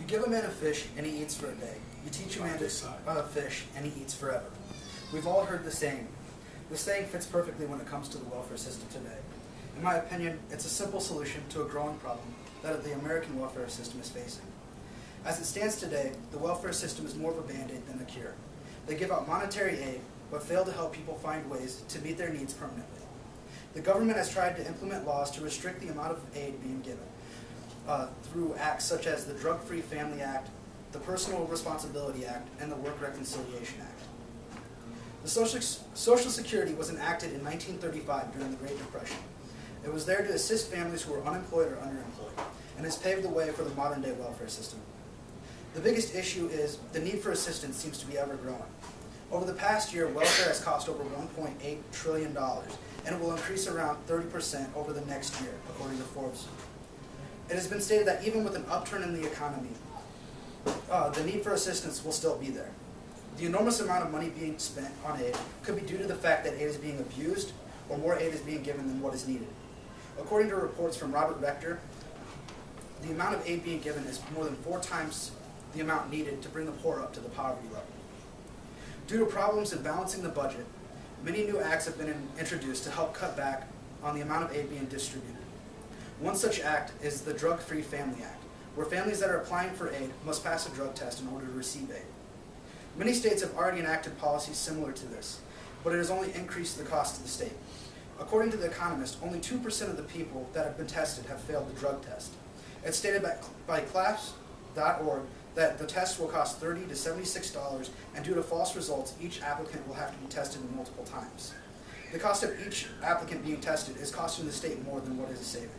You give a man a fish and he eats for a day. You teach a man to fish and he eats forever. We've all heard the saying. The saying fits perfectly when it comes to the welfare system today. In my opinion, it's a simple solution to a growing problem that the American welfare system is facing. As it stands today, the welfare system is more of a band-aid than a cure. They give out monetary aid, but fail to help people find ways to meet their needs permanently. The government has tried to implement laws to restrict the amount of aid being given through acts such as the Drug-Free Family Act, the Personal Responsibility Act, and the Work Reconciliation Act. The Social Security was enacted in 1935 during the Great Depression. It was there to assist families who were unemployed or underemployed, and has paved the way for the modern-day welfare system. The biggest issue is the need for assistance seems to be ever growing. Over the past year, welfare has cost over $1.8 trillion, and it will increase around 30% over the next year, according to Forbes. It has been stated that even with an upturn in the economy, the need for assistance will still be there. The enormous amount of money being spent on aid could be due to the fact that aid is being abused, or more aid is being given than what is needed. According to reports from Robert Rector, the amount of aid being given is more than 4 times the amount needed to bring the poor up to the poverty level. Due to problems in balancing the budget, many new acts have been introduced to help cut back on the amount of aid being distributed. One such act is the Drug-Free Family Act, where families that are applying for aid must pass a drug test in order to receive aid. Many states have already enacted policies similar to this, but it has only increased the cost to the state. According to The Economist, only 2% of the people that have been tested have failed the drug test. It's stated by CLAPS.org that the test will cost $30 to $76, and due to false results, each applicant will have to be tested multiple times. The cost of each applicant being tested is costing the state more than what it is saving.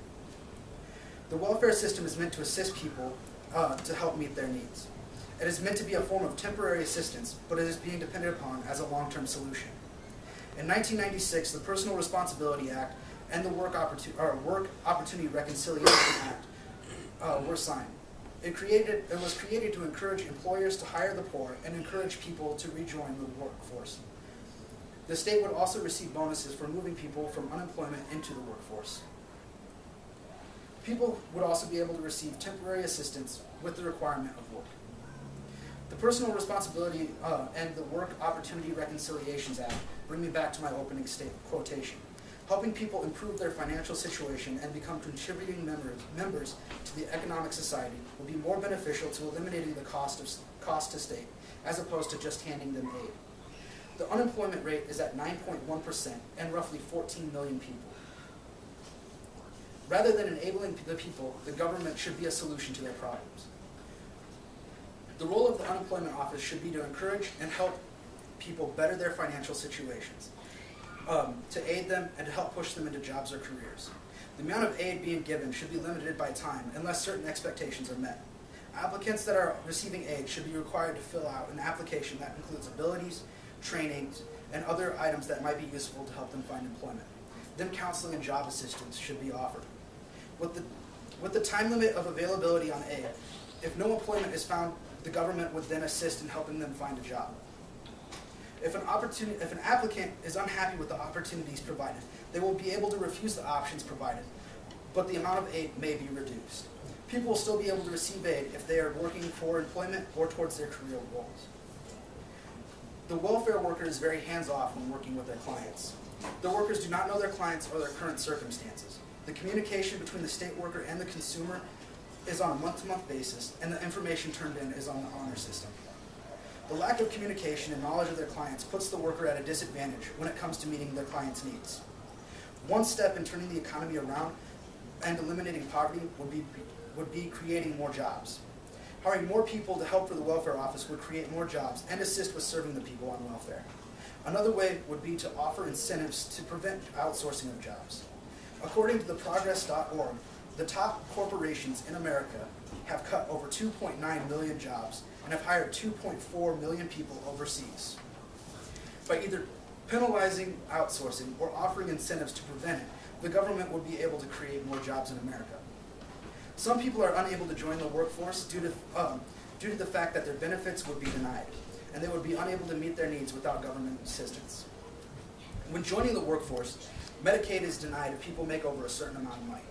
The welfare system is meant to assist people to help meet their needs. It is meant to be a form of temporary assistance, but it is being depended upon as a long-term solution. In 1996, the Personal Responsibility Act and the Work Opportunity Reconciliation Act were signed. It was created to encourage employers to hire the poor and encourage people to rejoin the workforce. The state would also receive bonuses for moving people from unemployment into the workforce. People would also be able to receive temporary assistance with the requirement of work. The Personal Responsibility and the Work Opportunity Reconciliations Act bring me back to my opening quotation. Helping people improve their financial situation and become contributing members to the economic society will be more beneficial to eliminating the cost to state, as opposed to just handing them aid. The unemployment rate is at 9.1% and roughly 14 million people. Rather than enabling the people, the government should be a solution to their problems. The role of the unemployment office should be to encourage and help people better their financial situations, to aid them and to help push them into jobs or careers. The amount of aid being given should be limited by time unless certain expectations are met. Applicants that are receiving aid should be required to fill out an application that includes abilities, trainings, and other items that might be useful to help them find employment. Then counseling and job assistance should be offered. With the time limit of availability on aid, if no employment is found, the government would then assist in helping them find a job. If an applicant is unhappy with the opportunities provided, they will be able to refuse the options provided, but the amount of aid may be reduced. People will still be able to receive aid if they are working for employment or towards their career goals. The welfare worker is very hands-off when working with their clients. The workers do not know their clients or their current circumstances. The communication between the state worker and the consumer is on a month-to-month basis, and the information turned in is on the honor system. The lack of communication and knowledge of their clients puts the worker at a disadvantage when it comes to meeting their clients' needs. One step in turning the economy around and eliminating poverty would be creating more jobs. Hiring more people to help for the welfare office would create more jobs and assist with serving the people on welfare. Another way would be to offer incentives to prevent outsourcing of jobs. According to the Progress.org, the top corporations in America have cut over 2.9 million jobs and have hired 2.4 million people overseas. By either penalizing outsourcing or offering incentives to prevent it, the government would be able to create more jobs in America. Some people are unable to join the workforce due to the fact that their benefits would be denied, and they would be unable to meet their needs without government assistance. When joining the workforce, Medicaid is denied if people make over a certain amount of money.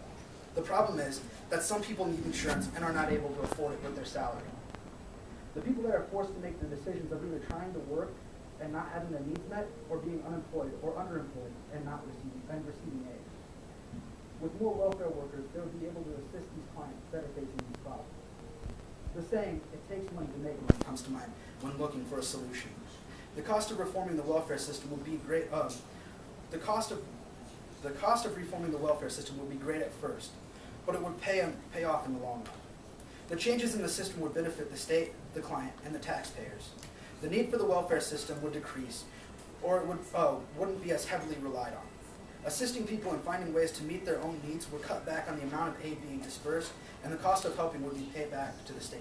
The problem is that some people need insurance and are not able to afford it with their salary. The people that are forced to make the decisions of either trying to work and not having their needs met, or being unemployed or underemployed and not receiving aid. With more welfare workers, they would be able to assist these clients that are facing these problems. The saying, "It takes money to make money," comes to mind when looking for a solution. The cost of reforming the welfare system would be great. The cost of reforming the welfare system would be great at first, but it would pay off in the long run. The changes in the system would benefit the state, the client, and the taxpayers. The need for the welfare system would decrease, or it wouldn't be as heavily relied on. Assisting people in finding ways to meet their own needs would cut back on the amount of aid being dispersed, and the cost of helping would be paid back to the state.